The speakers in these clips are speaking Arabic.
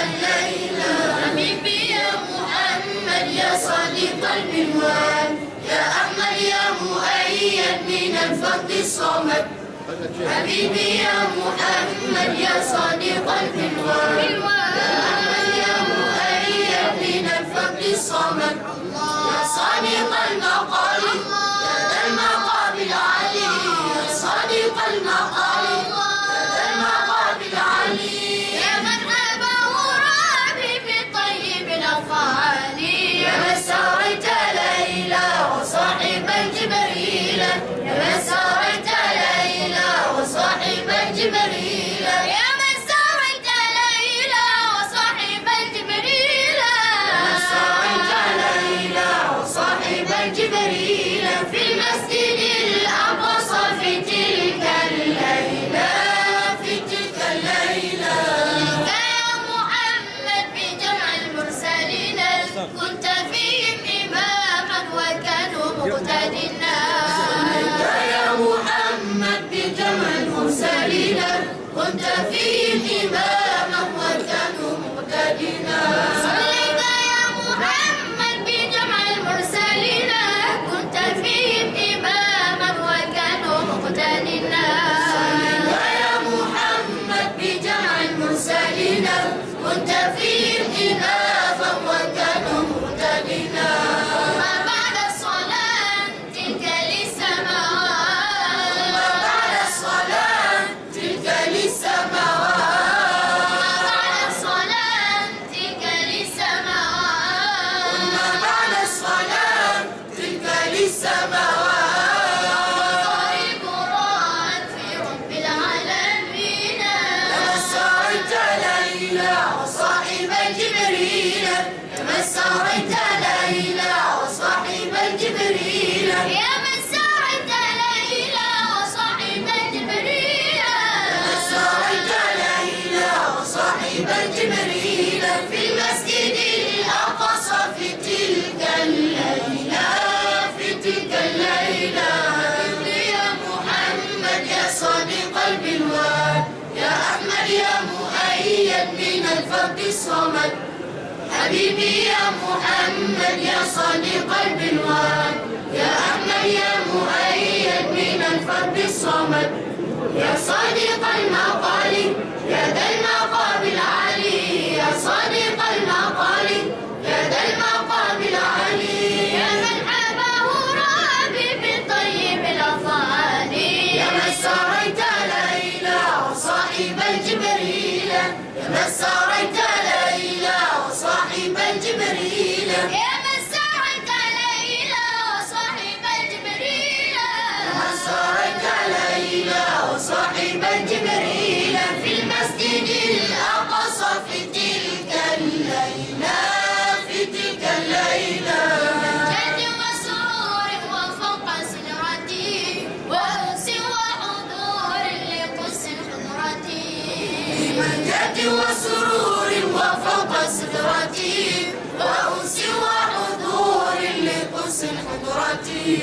الليلى. حبيبي يا محمد يا صديق المنوال، يا أحمد يا مؤيد من الفرد الصمد. حبيبي يا محمد يا صديق المنوال، يا أحمد يا مؤيد من الفرد الصمد. يا صديق المقال يا ذا المقام العلي، يا صديق المقال يا ذا المقام العلي. يا من أباه ربي بطيب الأفعال، يا من سريت ليلى وصاحب جبريل، يا من سريت ليلى وصاحب جبريل، يا من سريت ليلى وصاحب جبريل، يا من سريت ليلى وصاحب جبريل في المسجد الأقصى في تلك الليلة، في تلك الليلة. يا محمد بجمع المرسلين كنت فيهم إماما وكانوا مقتدينا. يا محمد بجمع المرسلين كنت فيهم إماما وكانوا مقتدينا. صليت يا محمد بجمع المرسلين كنت فيهم إماما وكانوا مقتدينا. يا محمد بجمع المرسلين كنت فيهم إماما وكانوا مقتدينا. ما بعد الصلاة تلك للسماوات، ما بعد الصلاة تلك للسماوات، ما بعد الصلاة تلك للسماوات، ما بعد الصلاة تلك للسماوات. طريق راء في رب العالمين، لما سريت ليلى وصاحب جبريل، لما سريت ليلى وصاحب جبريل، يا من سريت ليلى وصاحب جبريل، لما سريت ليلى وصاحب جبريل في المسجد الأقصى في تلك الليلة، في تلك الليلة. حبيبي يا محمد يا صديق البلوان، يا أحمد يا مؤيد من الفرد الصمد. حبيبي يا محمد يا صديق البلوان، يا أحمد يا مؤيد من الفرد الصمد. يا صديق المقال يا ذا المقام العلي، يا صديق المقال يا ذا المقام العلي. يا من حباه ربي بطيب الأفعال، يا من سريت ليلى وصاحب جبريل، يا من سريت ليلى وصاحب جبريل، يا من سريت ليلى وصاحب جبريل، يا من سريت ليلى وصاحب جبريل في المسجد الأقصى في تلك الليلة، في تلك الليلة. جد وسرور وفوق سدرتي وأنس وحضور لقدس حضرتي، من جد وسرور وفوق سدرتي وأنس وحضور لقدس حضرتي،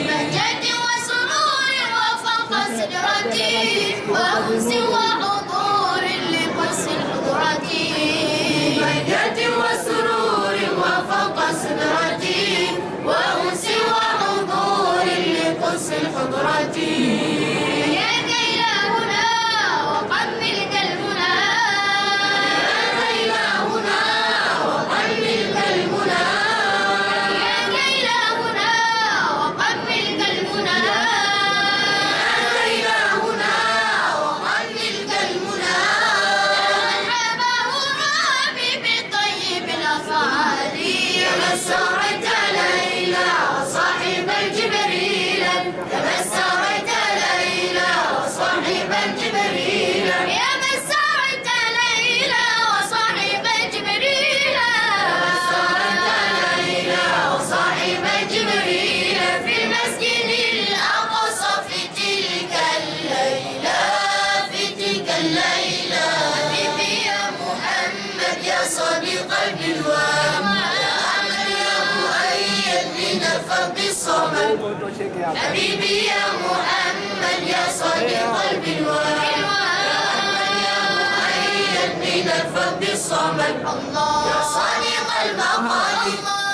من جد وسرور وفوق سدرتي وأنس وحضور لقدس حضرتي، من جد وسرور وفوق سدرتي وأنس وحضور لقدس حضرتي. يا إلهنا وقبل كالمنى، يا إلهنا وقبل كالمنى، يا إلهنا وقبل كالمنى، يا إلهنا وقبل كالمنى. من حباه ربي بطيب الأفعال، يا من سريت ليلى وصاحب جبريل، يا من سريت ليلى وصاحب جبريل، يا من سريت ليلى وصاحب جبريل، يا من سريت ليلى وصاحب جبريل في المسجد الأقصى في تلك الليلة، في تلك الليلة. حبيبي يا محمد يا صديق البلوان، يا أحمد يا مؤيد من الفرد الصمد. حبيبي يا محمد يا صديق البلوان، يا أحمد يا مؤيد من الرب الصمد. الله يا صادق المقال